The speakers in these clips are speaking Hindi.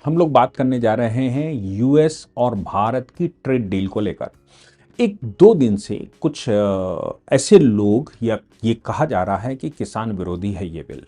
हम लोग बात करने जा रहे हैं यूएस और भारत की ट्रेड डील को लेकर। एक दो दिन से कुछ ऐसे लोग या ये कहा जा रहा है कि किसान विरोधी है ये बिल,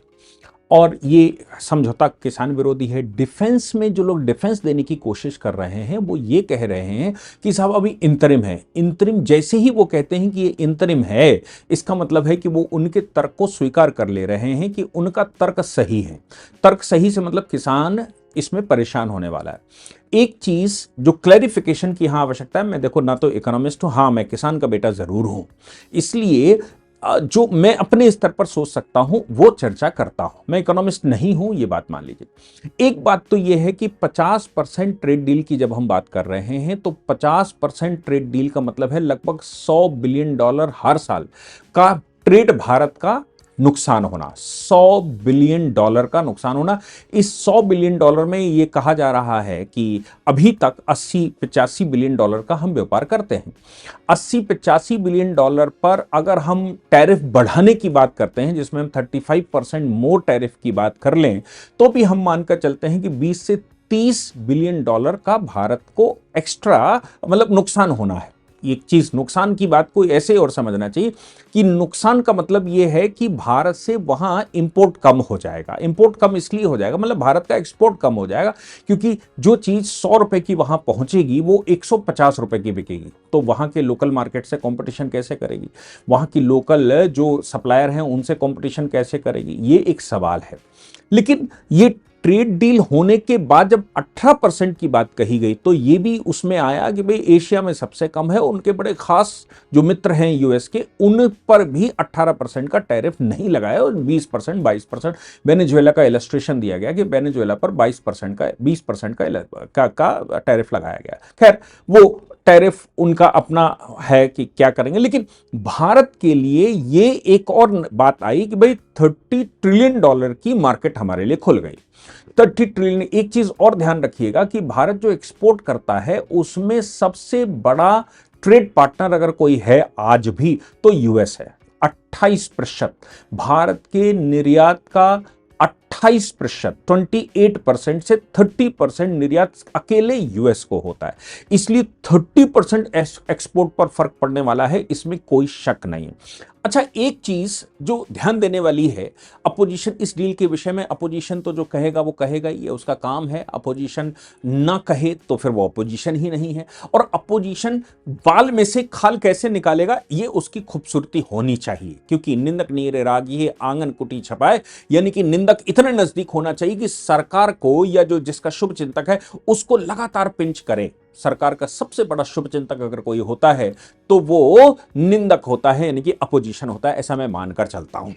और ये समझौता किसान विरोधी है। डिफेंस में जो लोग डिफेंस देने की कोशिश कर रहे हैं वो ये कह रहे हैं कि साहब अभी इंतरिम है। इंतरिम जैसे ही वो कहते हैं कि ये इंतरिम है, इसका मतलब है कि वो उनके तर्क को स्वीकार कर ले रहे हैं कि उनका तर्क सही है। तर्क सही से मतलब किसान इसमें परेशान होने वाला है। एक चीज जो क्लैरिफिकेशन की हाँ आवश्यकता है, मैं देखो ना तो इकोनॉमिस्ट हूं, हाँ मैं किसान का बेटा जरूर हूं, इसलिए जो मैं अपने स्तर पर सोच सकता हूं वो चर्चा करता हूं। मैं इकोनॉमिस्ट नहीं हूं, ये बात मान लीजिए। एक बात तो ये है कि 50% ट्रेड डील की जब हम बात कर रहे हैं तो 50% ट्रेड डील का मतलब है लगभग $100 बिलियन हर साल का ट्रेड भारत का नुकसान होना। $100 बिलियन का नुकसान होना। इस $100 बिलियन में ये कहा जा रहा है कि अभी तक 80-85 बिलियन डॉलर का हम व्यापार करते हैं। 80-85 बिलियन डॉलर पर अगर हम टैरिफ बढ़ाने की बात करते हैं, जिसमें हम 35% मोर टैरिफ की बात कर लें, तो भी हम मानकर चलते हैं कि 20 से 30 बिलियन डॉलर का भारत को एक्स्ट्रा मतलब नुकसान होना है। एक चीज नुकसान की बात को ऐसे और समझना चाहिए कि नुकसान का मतलब यह है कि भारत से वहां इंपोर्ट कम हो जाएगा। इंपोर्ट कम इसलिए हो जाएगा, मतलब भारत का एक्सपोर्ट कम हो जाएगा, क्योंकि जो चीज ₹100 की वहां पहुंचेगी वो ₹150 की बिकेगी। तो वहां के लोकल मार्केट से कंपटीशन कैसे करेगी, वहां की लोकल जो सप्लायर हैं उनसे कंपटीशन कैसे करेगी, ये एक सवाल है। लेकिन ये ट्रेड डील होने के बाद जब 18% की बात कही गई तो ये भी उसमें आया कि भाई एशिया में सबसे कम है, उनके बड़े खास जो मित्र हैं यूएस के, उन पर भी 18% का टैरिफ नहीं लगाया और 20% 22%। वेनेजुएला का इलस्ट्रेशन दिया गया कि वेनेजुएला पर 22% का 20% का टैरिफ लगाया गया। खैर वो टैरिफ उनका अपना है कि क्या करेंगे, लेकिन भारत के लिए ये एक और बात आई कि भाई $30 ट्रिलियन की मार्केट हमारे लिए खुल गई। 30 ट्रिलियन। एक चीज और ध्यान रखिएगा कि भारत जो एक्सपोर्ट करता है उसमें सबसे बड़ा ट्रेड पार्टनर अगर कोई है आज भी तो यूएस है। 28% भारत के निर्यात का 28%, 28% से 30% निर्यात अकेले यूएस को होता है। इसलिए 30% एक्सपोर्ट पर फर्क पड़ने वाला है, इसमें कोई शक नहीं है। अच्छा, एक चीज जो ध्यान देने वाली है, अपोजिशन इस डील के विषय में, अपोजिशन तो जो कहेगा वो कहेगा ही, उसका काम है। अपोजिशन ना कहे तो फिर वो अपोजिशन ही नहीं है। और अपोजिशन बाल में से खाल कैसे निकालेगा ये उसकी खूबसूरती होनी चाहिए, क्योंकि निंदक नीरे रागी आंगन कुटी छपाए, यानी कि निंदक इतने नजदीक होना चाहिए कि सरकार को या जो जिसका शुभ चिंतक है उसको लगातार पिंच करे। सरकार का सबसे बड़ा शुभ चिंतक अगर कोई होता है तो वो निंदक होता है, यानी कि अपोजिशन होता है, ऐसा मैं मानकर चलता हूं।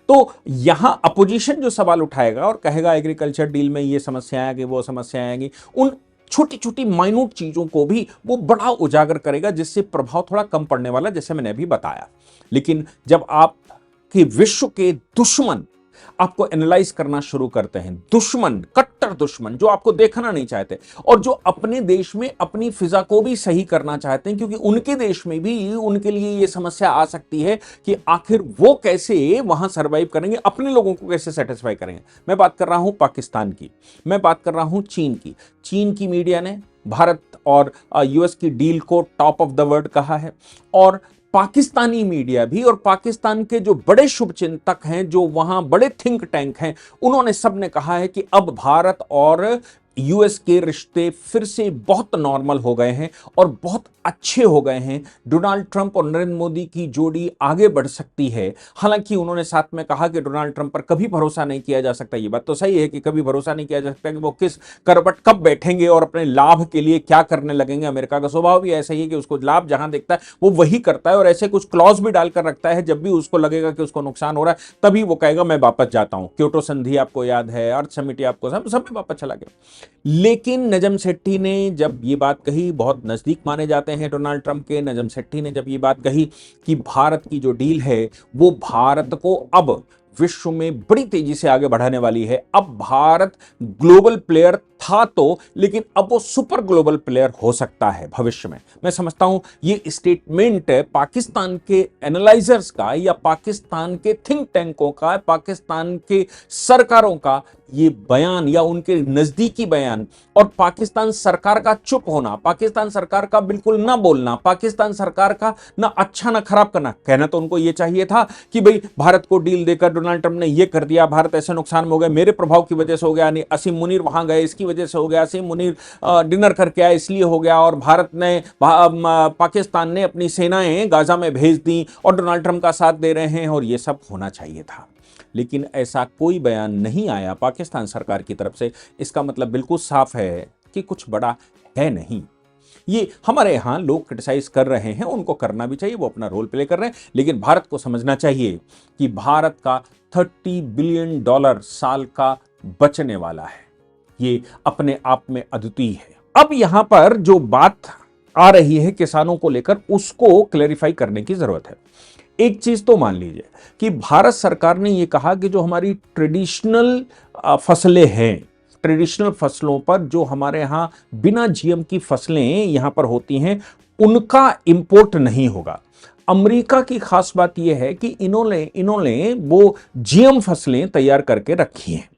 तो यहां अपोजिशन जो सवाल उठाएगा और कहेगा एग्रीकल्चर डील में ये समस्या आएगी वो समस्या आएगी, उन छोटी छोटी माइन्यूट चीजों को भी वो बड़ा उजागर करेगा, जिससे प्रभाव थोड़ा कम पड़ने वाला, जैसे मैंने अभी बताया। लेकिन जब आप कि विश्व के दुश्मन आपको एनालाइज करना शुरू करते हैं, दुश्मन, कट्टर दुश्मन जो आपको देखना नहीं चाहते और जो अपने देश में अपनी फिजा को भी सही करना चाहते हैं, क्योंकि उनके देश में भी उनके लिए यह समस्या आ सकती है कि आखिर वो कैसे वहां सरवाइव करेंगे, अपने लोगों को कैसे सेटिस्फाई करेंगे। मैं बात कर रहा हूं पाकिस्तान की, मैं बात कर रहा हूं चीन की। चीन की मीडिया ने भारत और यूएस की डील को टॉप ऑफ द वर्ल्ड कहा है, और पाकिस्तानी मीडिया भी, और पाकिस्तान के जो बड़े शुभचिंतक हैं, जो वहां बड़े थिंक टैंक हैं, उन्होंने सबने कहा है कि अब भारत और यूएस के रिश्ते फिर से बहुत नॉर्मल हो गए हैं और बहुत अच्छे हो गए हैं। डोनाल्ड ट्रंप और नरेंद्र मोदी की जोड़ी आगे बढ़ सकती है। हालांकि उन्होंने साथ में कहा कि डोनाल्ड ट्रंप पर कभी भरोसा नहीं किया जा सकता। ये बात तो सही है कि कभी भरोसा नहीं किया जा सकता कि वो किस करवट कब बैठेंगे और अपने लाभ के लिए क्या करने लगेंगे। अमेरिका का स्वभाव भी ऐसा ही है कि उसको लाभ जहां देखता है वो वही करता है, और ऐसे कुछ क्लॉज भी डालकर रखता है, जब भी उसको लगेगा कि उसको नुकसान हो रहा है तभी वो कहेगा मैं वापस जाता हूं। क्योटो संधि आपको याद है, अर्थ समिति आपको, सब में वापस चला गया। लेकिन नजम सेठी ने जब ये बात कही, बहुत नजदीक माने जाते हैं डोनाल्ड ट्रंप के, नजम सेठी ने जब ये बात कही कि भारत की जो डील है वो भारत को अब विश्व में बड़ी तेजी से आगे बढ़ाने वाली है, अब भारत ग्लोबल प्लेयर था तो, लेकिन अब वो सुपर ग्लोबल प्लेयर हो सकता है भविष्य में। मैं समझता हूं ये स्टेटमेंट पाकिस्तान के एनालाइजर्स का या पाकिस्तान के थिंक टैंकों का, पाकिस्तान के सरकारों का ये बयान या उनके नजदीकी बयान और पाकिस्तान सरकार का चुप होना, पाकिस्तान सरकार का बिल्कुल ना बोलना, पाकिस्तान सरकार का ना अच्छा ना खराब करना। कहना तो उनको ये चाहिए था कि भाई भारत को डील देकर डोनाल्ड ट्रंप ने ये कर दिया, भारत ऐसे नुकसान में हो गया, मेरे प्रभाव की वजह से हो गया, असीम मुनीर वहां गए इसकी वजह से हो गया, असीम मुनीर डिनर करके आए इसलिए हो गया, और भारत ने पाकिस्तान ने अपनी सेनाएं गाजा में भेज दी और डोनाल्ड ट्रंप का साथ दे रहे हैं, और ये सब होना चाहिए था। लेकिन ऐसा कोई बयान नहीं आया पाकिस्तान सरकार की तरफ से। इसका मतलब बिल्कुल साफ है कि कुछ बड़ा है नहीं। ये हमारे यहां लोग क्रिटिसाइज कर रहे हैं, उनको करना भी चाहिए, वो अपना रोल प्ले कर रहे हैं, लेकिन भारत को समझना चाहिए कि भारत का $30 बिलियन साल का बचने वाला है। ये अपने आप में अद्वितीय है। अब यहां पर जो बात आ रही है किसानों को लेकर, उसको क्लैरिफाई करने की जरूरत है। एक चीज तो मान लीजिए कि भारत सरकार ने यह कहा कि जो हमारी ट्रेडिशनल फसलें हैं, ट्रेडिशनल फसलों पर जो हमारे यहां बिना जीएम की फसलें यहां पर होती हैं, उनका इंपोर्ट नहीं होगा। अमेरिका की खास बात यह है कि इन्होंने वो जीएम फसलें तैयार करके रखी हैं।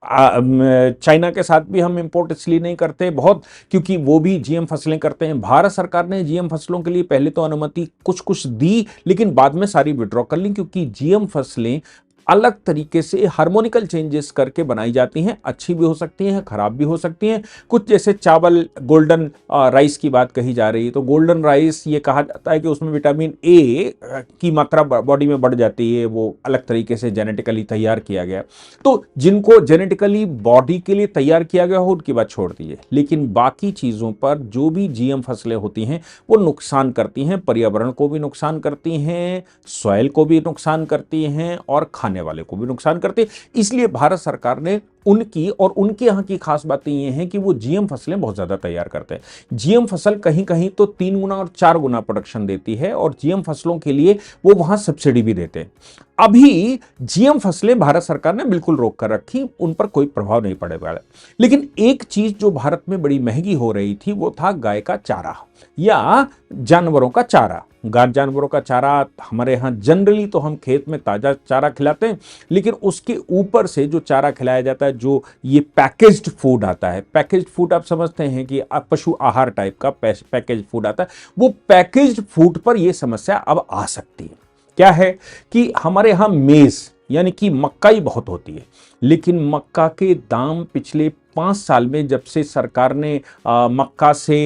चाइना के साथ भी हम इंपोर्ट इसलिए नहीं करते बहुत, क्योंकि वो भी जीएम फसलें करते हैं। भारत सरकार ने जीएम फसलों के लिए पहले तो अनुमति कुछ कुछ दी, लेकिन बाद में सारी विड्रॉ कर ली, क्योंकि जीएम फसलें अलग तरीके से हार्मोनिकल चेंजेस करके बनाई जाती हैं। अच्छी भी हो सकती हैं, खराब भी हो सकती हैं। कुछ जैसे चावल, गोल्डन राइस की बात कही जा रही है, तो गोल्डन राइस ये कहा जाता है कि उसमें विटामिन ए की मात्रा बॉडी में बढ़ जाती है, वो अलग तरीके से जेनेटिकली तैयार किया गया। तो जिनको जेनेटिकली बॉडी के लिए तैयार किया गया हो उनकी बात छोड़ दीजिए, लेकिन बाकी चीज़ों पर जो भी जीएम फसलें होती हैं वो नुकसान करती हैं, पर्यावरण को भी नुकसान करती हैं, सॉइल को भी नुकसान करती हैं और खाने वाले को भी नुकसान करते। इसलिए भारत सरकार ने उनकी और उनके यहां की खास बातें ये हैं कि वो जीएम फसलें बहुत ज्यादा तैयार करते हैं। जीएम फसल कहीं कहीं तो 3 गुना और 4 गुना प्रोडक्शन देती है, और जीएम फसलों के लिए वो वहां सब्सिडी भी देते हैं। अभी जीएम फसलें भारत सरकार ने बिल्कुल रोक कर रखी, उन पर कोई प्रभाव नहीं पड़े वाला। लेकिन एक चीज जो भारत में बड़ी महंगी हो रही थी वो था गाय का चारा या जानवरों का चारा। गाय जानवरों का चारा हमारे यहाँ जनरली तो हम खेत में ताजा चारा खिलाते हैं, लेकिन उसके ऊपर से जो चारा खिलाया जाता है, जो ये पैकेज्ड फूड आता है, पैकेज्ड फूड आप समझते हैं कि पशु आहार टाइप का पैकेज्ड फूड आता है, वो पैकेज्ड फूड पर यह समस्या अब आ सकती है। क्या है कि हमारे यहाँ मेज यानी कि मक्काई बहुत होती है, लेकिन मक्का के दाम पिछले 5 साल में जब से सरकार ने मक्का से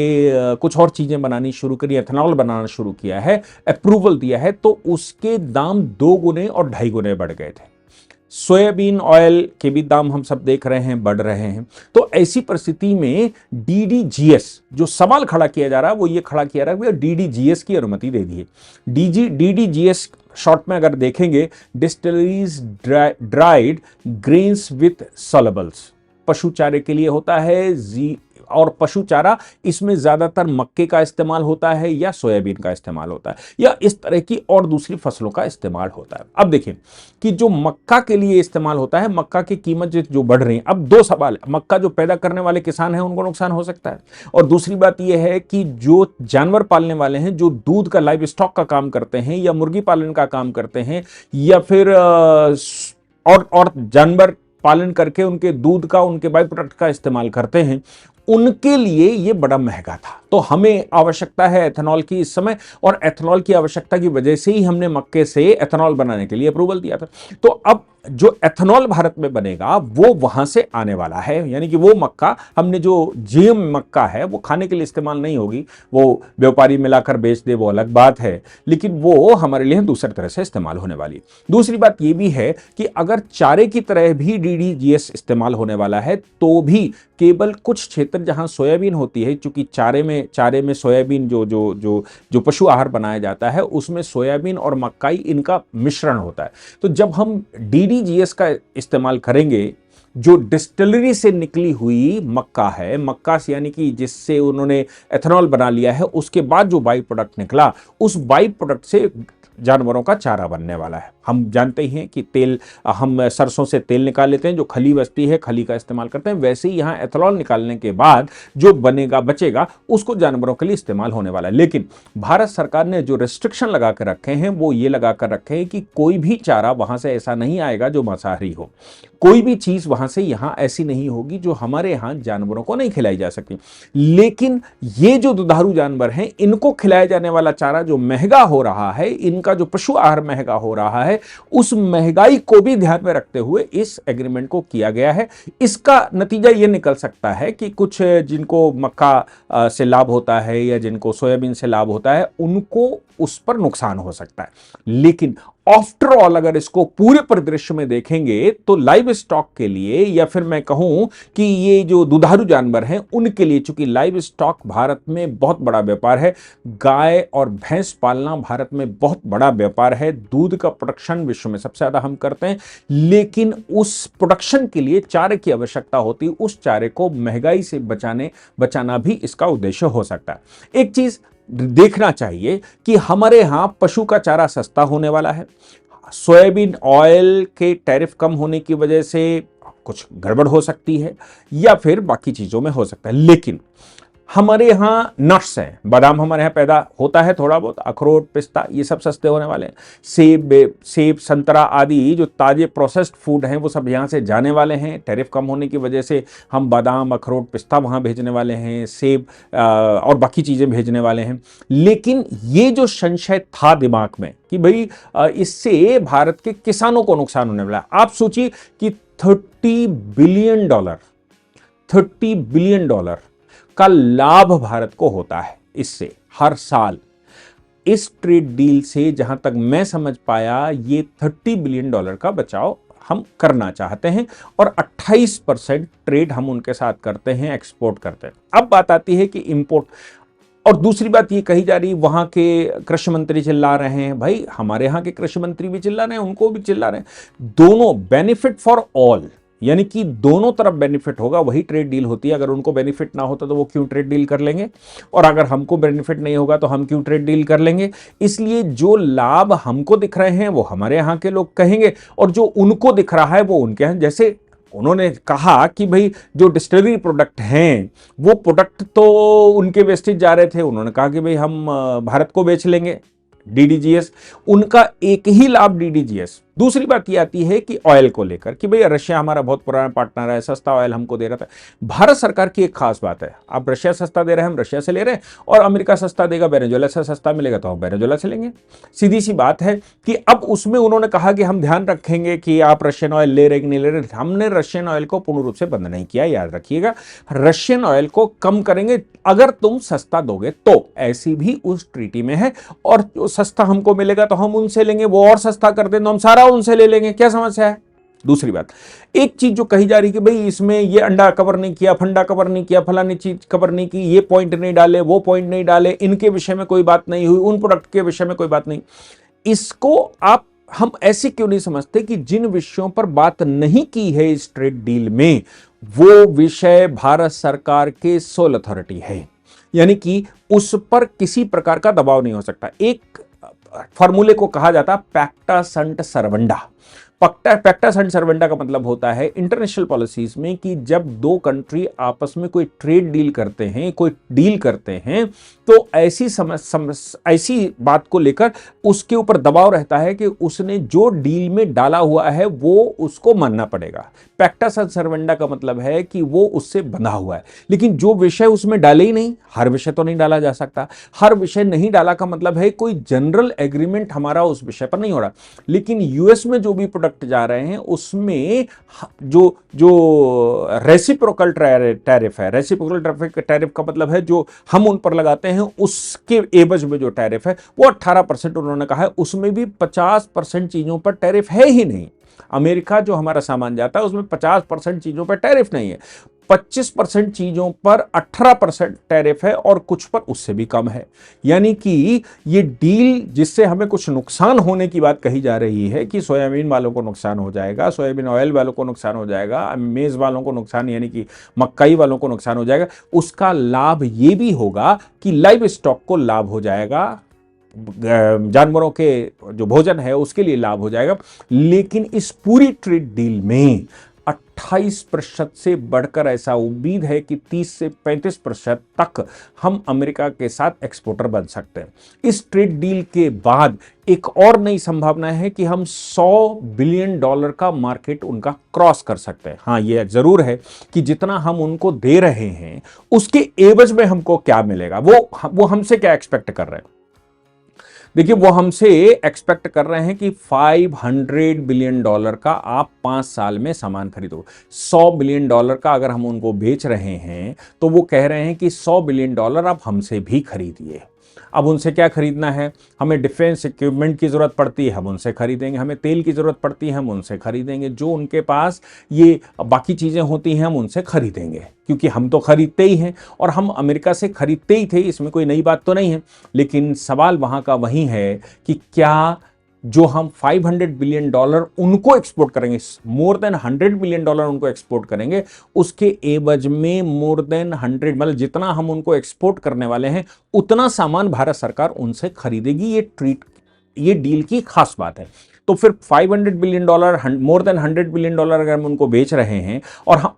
कुछ और चीजें बनानी शुरू करी, एथेनॉल बनाना शुरू किया है, अप्रूवल दिया है, तो उसके दाम 2 गुने और 2.5 गुने बढ़ गए थे। सोयाबीन ऑयल के भी दाम हम सब देख रहे हैं, बढ़ रहे हैं। तो ऐसी परिस्थिति में डीडीजीएस, जो सवाल खड़ा किया जा रहा है वो ये खड़ा किया रहा है कि डीडीजीएस की अनुमति दे दी है। डीडीजीएस शॉर्ट में अगर देखेंगे, डिस्टिलरीज ड्राइड ग्रेन्स विथ सोलेबल्स, पशु चारे के लिए होता है। और पशु चारा इसमें ज्यादातर मक्के का इस्तेमाल होता है या सोयाबीन का इस्तेमाल होता है या इस तरह की और दूसरी फसलों का इस्तेमाल होता है। अब देखिए कि जो मक्का के लिए इस्तेमाल होता है, मक्का की कीमत जो बढ़ रही है, अब 2 सवाल है। मक्का जो पैदा करने वाले किसान हैं उनको नुकसान हो सकता है, और दूसरी बात यह है कि जो जानवर पालने वाले हैं, जो दूध का लाइव स्टॉक का काम करते हैं या मुर्गी पालन का काम करते हैं या फिर और जानवर पालन करके उनके दूध का, उनके बाई प्रोडक्ट का इस्तेमाल करते हैं, उनके लिए ये बड़ा महंगा था। तो हमें आवश्यकता है एथेनॉल की इस समय, और एथेनॉल की आवश्यकता की वजह से ही हमने मक्के से एथेनॉल बनाने के लिए अप्रूवल दिया था। तो अब जो एथेनॉल भारत में बनेगा वो वहां से आने वाला है, यानी कि वो मक्का हमने जो जीएम मक्का है वो खाने के लिए इस्तेमाल नहीं होगी, वो व्यापारी मिलाकर बेच दे वो अलग बात है, लेकिन वो हमारे लिए दूसरी तरह से इस्तेमाल होने वाली। दूसरी बात ये भी है कि अगर चारे की तरह भी डीडीजीएस इस्तेमाल होने वाला है तो भी केवल कुछ क्षेत्र जहां सोयाबीन होती है, चूंकि चारे में सोयाबीन जो पशु आहार बनाया जाता है उसमें सोयाबीन और मक्काई इनका मिश्रण होता है। तो जब हम डीडीजीएस का इस्तेमाल करेंगे, जो डिस्टिलरी से निकली हुई मक्का है, मक्का से यानी कि जिससे उन्होंने एथेनॉल बना लिया है, उसके बाद जो बाई प्रोडक्ट निकला, उस बाई प्रोडक्ट से जानवरों का चारा बनने वाला है। हम जानते ही हैं कि तेल, हम सरसों से तेल निकाल लेते हैं, जो खली बचती है खली का इस्तेमाल करते हैं। वैसे ही यहाँ एथेनॉल निकालने के बाद जो बनेगा बचेगा उसको जानवरों के लिए इस्तेमाल होने वाला है। लेकिन भारत सरकार ने जो रिस्ट्रिक्शन लगा कर रखे हैं वो ये लगा कर रखे हैं कि कोई भी चारा वहां से ऐसा नहीं आएगा जो मांसाहारी हो, कोई भी चीज वहां से यहां ऐसी नहीं होगी जो हमारे यहां जानवरों को नहीं खिलाई जा सकती। लेकिन ये जो दुधारू जानवर हैं इनको खिलाया जाने वाला चारा जो महंगा हो रहा है, इनका जो पशु आहार महंगा हो रहा है, उस महंगाई को भी ध्यान में रखते हुए इस एग्रीमेंट को किया गया है। इसका नतीजा यह निकल सकता है कि कुछ जिनको मक्का से लाभ होता है या जिनको सोयाबीन से लाभ होता है उनको उस पर नुकसान हो सकता है। लेकिन आफ्टर ऑल अगर इसको पूरे परिदृश्य में देखेंगे तो लाइव स्टॉक के लिए, या फिर मैं कहूं कि ये जो दुधारू जानवर हैं उनके लिए, चूंकि लाइव स्टॉक भारत में बहुत बड़ा व्यापार है, गाय और भैंस पालना भारत में बहुत बड़ा व्यापार है, दूध का प्रोडक्शन विश्व में सबसे ज्यादा हम करते हैं, लेकिन उस प्रोडक्शन के लिए चारे की आवश्यकता होती है। उस चारे को महंगाई से बचाना भी इसका उद्देश्य हो सकता है। एक चीज देखना चाहिए कि हमारे यहां पशु का चारा सस्ता होने वाला है। सोयाबीन ऑयल के टैरिफ कम होने की वजह से कुछ गड़बड़ हो सकती है या फिर बाकी चीजों में हो सकता है। लेकिन हमारे यहां नट्स हैं, बादाम हमारे यहां पैदा होता है थोड़ा बहुत, अखरोट पिस्ता ये सब सस्ते होने वाले हैं। सेब संतरा आदि जो ताजे प्रोसेस्ड फूड हैं वो सब यहां से जाने वाले हैं। टैरिफ कम होने की वजह से हम बादाम अखरोट पिस्ता वहां भेजने वाले हैं, सेब और बाकी चीजें भेजने वाले हैं। लेकिन ये जो संशय था दिमाग में कि भाई इससे भारत के किसानों को नुकसान होने वाला है, आप सोचिए कि $30 बिलियन का लाभ भारत को होता है इससे हर साल। इस ट्रेड डील से जहां तक मैं समझ पाया ये $30 बिलियन का बचाव हम करना चाहते हैं और 28% ट्रेड हम उनके साथ करते हैं, एक्सपोर्ट करते हैं। अब बात आती है कि इंपोर्ट, और दूसरी बात ये कही जा रही, वहां के कृषि मंत्री चिल्ला रहे हैं, भाई हमारे यहां के कृषि मंत्री भी चिल्ला रहे हैं, उनको भी चिल्ला रहे हैं। दोनों बेनिफिट फॉर ऑल, यानी कि दोनों तरफ बेनिफिट होगा, वही ट्रेड डील होती है। अगर उनको बेनिफिट ना होता तो वो क्यों ट्रेड डील कर लेंगे, और अगर हमको बेनिफिट नहीं होगा तो हम क्यों ट्रेड डील कर लेंगे। इसलिए जो लाभ हमको दिख रहे हैं वो हमारे यहां के लोग कहेंगे और जो उनको दिख रहा है वो उनके हैं। जैसे उन्होंने कहा कि भाई जो डिस्टिलरी प्रोडक्ट हैं वो प्रोडक्ट तो उनके वेस्टेज जा रहे थे, उन्होंने कहा कि भाई हम भारत को बेच लेंगे, डीडीजीएस, उनका एक ही लाभ डीडीजीएस। दूसरी बात ये आती है कि ऑयल को लेकर कि भाई रशिया हमारा बहुत पुराना पार्टनर है, सस्ता ऑयल हमको दे रहा था। भारत सरकार की एक खास बात है, आप रशिया सस्ता दे रहे हैं हम रशिया से ले रहे हैं, और अमेरिका सस्ता देगा वेनेजुएला से सस्ता मिलेगा तो हम वेनेजुएला से लेंगे। सीधी सी बात है कि अब उसमें उन्होंने कहा कि हम ध्यान रखेंगे कि आप रशियन ऑयल ले रहे कि नहीं ले रहे। हमने रशियन ऑयल को पूर्ण रूप से बंद नहीं किया, याद रखिएगा, रशियन ऑयल को कम करेंगे अगर तुम सस्ता दोगे तो। ऐसी भी उस ट्रीटी में है, और जो सस्ता हमको मिलेगा तो हम उनसे लेंगे, वो और सस्ता कर दें तो हम सारा उनसे ले लेंगे, क्या समस्या है। दूसरी बात, एक चीज जो कही जा रही कि भाई इसमें ये अंडा कवर नहीं किया, फंडा कवर नहीं किया, फलानी चीज कवर नहीं की, ये पॉइंट नहीं डाले, वो पॉइंट नहीं डाले, इनके विषय में कोई बात नहीं हुई, उन प्रोडक्ट के विषय में कोई बात नहीं। इसको हम ऐसे क्यों नहीं समझते कि जिन विषयों पर बात नहीं की है इस ट्रेड डील में, वो विषय भारत सरकार के सोल अथॉरिटी है, यानी कि उस पर किसी प्रकार का दबाव नहीं हो सकता। एक फॉर्मूले को कहा जाता पैक्टा संट सर्वंडा। पैक्टा संट सर्वंडा का मतलब होता है इंटरनेशनल पॉलिसीज में कि जब दो कंट्री आपस में कोई ट्रेड डील करते हैं, कोई डील करते हैं, तो ऐसी बात को लेकर उसके ऊपर दबाव रहता है कि उसने जो डील में डाला हुआ है वो उसको मानना पड़ेगा। पैक्टा संट सर्वंडा का मतलब है कि वो उससे बंधा हुआ है, लेकिन जो विषय उसमें डाले ही नहीं, हर विषय तो नहीं डाला जा सकता। हर विषय नहीं डाला का मतलब है कोई जनरल एग्रीमेंट हमारा उस विषय पर नहीं हो रहा। लेकिन यूएस में जो भी प्रोडक्ट जा रहे हैं उसमें जो रेसिप्रोकल टैरिफ है, रेसिप्रोकल टैरिफ का मतलब है जो हम उन पर लगाते हैं उसके एवज में जो टैरिफ है वो 18% उन्होंने कहा है। उसमें भी 50% चीजों पर टैरिफ है ही नहीं। अमेरिका जो हमारा सामान जाता है उसमें 50% चीजों पर टैरिफ नहीं है, 25% चीजों पर 18% टैरिफ है और कुछ पर उससे भी कम है। यानी कि ये डील जिससे हमें कुछ नुकसान होने की बात कही जा रही है कि सोयाबीन वालों को नुकसान हो जाएगा, सोयाबीन ऑयल वालों को नुकसान हो जाएगा, मेज वालों को नुकसान यानी कि मक्काई वालों को नुकसान हो जाएगा, उसका लाभ ये भी होगा कि लाइव स्टॉक को लाभ हो जाएगा, जानवरों के जो भोजन है उसके लिए लाभ हो जाएगा। लेकिन इस पूरी ट्रेड डील में 28% से बढ़कर ऐसा उम्मीद है कि 30 से 35% तक हम अमेरिका के साथ एक्सपोर्टर बन सकते हैं। इस ट्रेड डील के बाद एक और नई संभावना है कि हम $100 बिलियन का मार्केट उनका क्रॉस कर सकते हैं। हाँ, यह जरूर है कि जितना हम उनको दे रहे हैं उसके एवज में हमको क्या मिलेगा, वो हमसे क्या एक्सपेक्ट कर रहे हैं। देखिए, वो हमसे एक्सपेक्ट कर रहे हैं कि $500 बिलियन का आप 5 साल में सामान खरीदो। $100 बिलियन का अगर हम उनको बेच रहे हैं तो वो कह रहे हैं कि $100 बिलियन आप हमसे भी खरीदिए। अब उनसे क्या खरीदना है, हमें डिफेंस इक्विपमेंट की जरूरत पड़ती है, हम उनसे खरीदेंगे, हमें तेल की जरूरत पड़ती है, हम उनसे खरीदेंगे, जो उनके पास ये बाकी चीजें होती हैं हम उनसे खरीदेंगे, क्योंकि हम तो खरीदते ही हैं और हम अमेरिका से खरीदते ही थे, इसमें कोई नई बात तो नहीं है। लेकिन सवाल वहां का वही है कि क्या जो हम $500 बिलियन उनको एक्सपोर्ट करेंगे, मोर देन $100 बिलियन उनको एक्सपोर्ट करेंगे, उसके एवज में मोर देन 100 मतलब जितना हम उनको एक्सपोर्ट करने वाले हैं उतना सामान भारत सरकार उनसे खरीदेगी। ये डील की खास बात है। तो फिर $500 बिलियन, मोर देन $100 बिलियन अगर हम उनको बेच रहे हैं और हम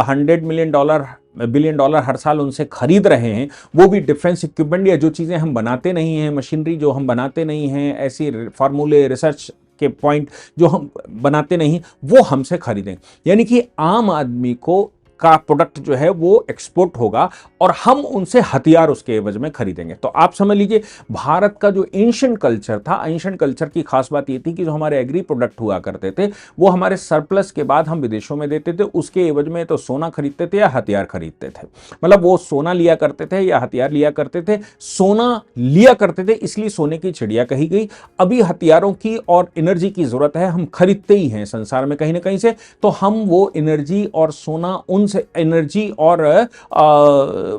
$100 बिलियन हर साल उनसे खरीद रहे हैं, वो भी डिफेंस इक्विपमेंट या जो चीज़ें हम बनाते नहीं हैं, मशीनरी जो हम बनाते नहीं हैं, ऐसी फार्मूले रिसर्च के पॉइंट जो हम बनाते नहीं, वो हमसे खरीदें। यानी कि आम आदमी को का प्रोडक्ट जो है वो एक्सपोर्ट होगा और हम उनसे हथियार उसके एवज में खरीदेंगे। तो आप समझ लीजिए, भारत का जो एंशिएंट कल्चर था, एंशिएंट कल्चर की खास बात ये थी कि जो हमारे एग्री प्रोडक्ट हुआ करते थे वो हमारे सरप्लस के बाद हम विदेशों में देते थे, उसके एवज में तो सोना खरीदते थे या हथियार खरीदते थे। मतलब वो सोना लिया करते थे या हथियार लिया करते थे। सोना लिया करते थे इसलिए सोने की चिड़िया कही गई। अभी हथियारों की और एनर्जी की जरूरत है, हम खरीदते ही हैं संसार में कहीं ना कहीं से, तो हम वो एनर्जी और सोना उनसे एनर्जी और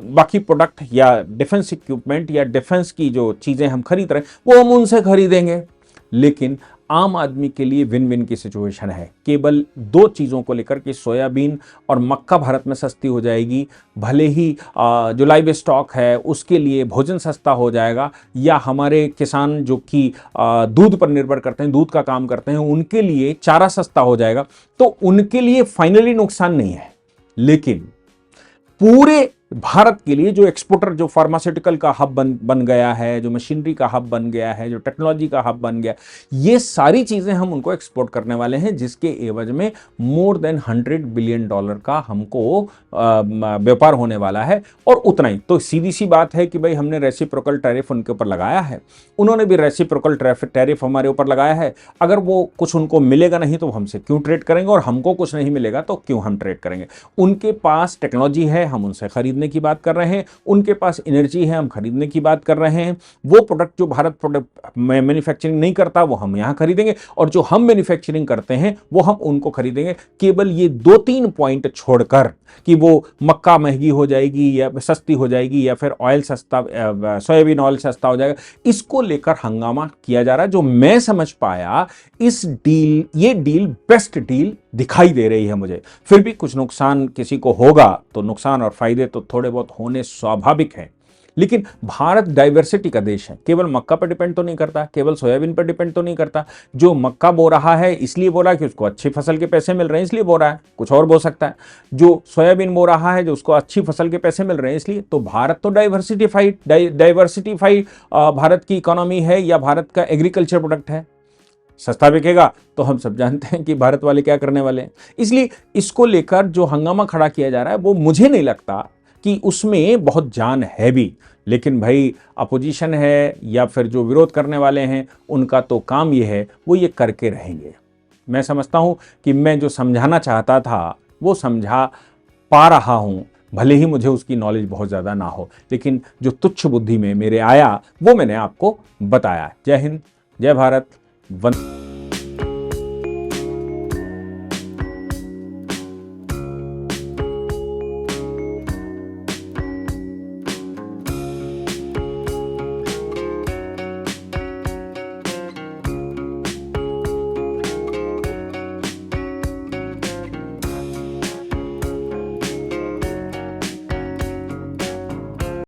बाकी प्रोडक्ट या डिफेंस इक्विपमेंट या डिफेंस की जो चीजें हम खरीद रहे हैं वो हम उनसे खरीदेंगे। लेकिन आम आदमी के लिए विन विन की सिचुएशन है, केवल 2 चीज़ों को लेकर कि सोयाबीन और मक्का भारत में सस्ती हो जाएगी, भले ही जो लाइव स्टॉक है उसके लिए भोजन सस्ता हो जाएगा, या हमारे किसान जो कि दूध पर निर्भर करते हैं, दूध का काम करते हैं, उनके लिए चारा सस्ता हो जाएगा। तो उनके लिए फाइनली नुकसान नहीं है। लेकिन पूरे भारत के लिए जो एक्सपोर्टर, जो फार्मास्यूटिकल का हब बन गया है, जो मशीनरी का हब बन गया है, जो टेक्नोलॉजी का हब बन गया, ये सारी चीजें हम उनको एक्सपोर्ट करने वाले हैं, जिसके एवज में मोर देन $100 बिलियन का हमको व्यापार होने वाला है। और उतना ही तो सीधी सी बात है कि भाई हमने रेसिप्रोकल टैरिफ उनके ऊपर लगाया है, उन्होंने भी रेसिप्रोकल टैरिफ हमारे ऊपर लगाया है। अगर वो कुछ उनको मिलेगा नहीं तो हमसे क्यों ट्रेड करेंगे, और हमको कुछ नहीं मिलेगा तो क्यों हम ट्रेड करेंगे। उनके पास टेक्नोलॉजी है, हम उनसे खरीदने की बात कर रहे हैं, उनके पास एनर्जी है, हम खरीदने की बात कर रहे हैं। वो प्रोडक्ट जो भारत प्रोडक्ट मैन्युफैक्चरिंग नहीं करता वो हम यहां खरीदेंगे, और जो हम मैन्युफैक्चरिंग करते हैं वो हम उनको खरीदेंगे। केवल ये 2-3 पॉइंट छोड़कर कि वो मक्का महंगी हो जाएगी या सस्ती हो जाएगी या फिर ऑयल सस्ता, सोयाबीन ऑयल सस्ता हो जाएगा, इसको लेकर हंगामा किया जा रहा है। जो मैं समझ पाया, ये डील बेस्ट डील दिखाई दे रही है मुझे। फिर भी कुछ नुकसान किसी को होगा तो नुकसान और फायदे तो थोड़े बहुत होने स्वाभाविक हैं। लेकिन भारत डाइवर्सिटी का देश है, केवल मक्का पर डिपेंड तो नहीं करता, केवल सोयाबीन पर डिपेंड तो नहीं करता। जो मक्का बो रहा है इसलिए बो रहा है कि उसको अच्छी फसल के पैसे मिल रहे हैं इसलिए बो रहा है, कुछ और बो सकता है। जो सोयाबीन बो रहा है जो उसको अच्छी फसल के पैसे मिल रहे हैं इसलिए। तो भारत तो डाइवर्सिटीफाइड भारत की इकोनॉमी है या भारत का एग्रीकल्चर प्रोडक्ट है। सस्ता बिकेगा तो हम सब जानते हैं कि भारत वाले क्या करने वाले हैं। इसलिए इसको लेकर जो हंगामा खड़ा किया जा रहा है वो मुझे नहीं लगता कि उसमें बहुत जान है भी। लेकिन भाई अपोजिशन है या फिर जो विरोध करने वाले हैं उनका तो काम ये है, वो ये करके रहेंगे। मैं समझता हूं कि मैं जो समझाना चाहता था वो समझा पा रहा हूं, भले ही मुझे उसकी नॉलेज बहुत ज़्यादा ना हो, लेकिन जो तुच्छ बुद्धि में मेरे आया वो मैंने आपको बताया। जय हिंद, जय भारत, वंदे।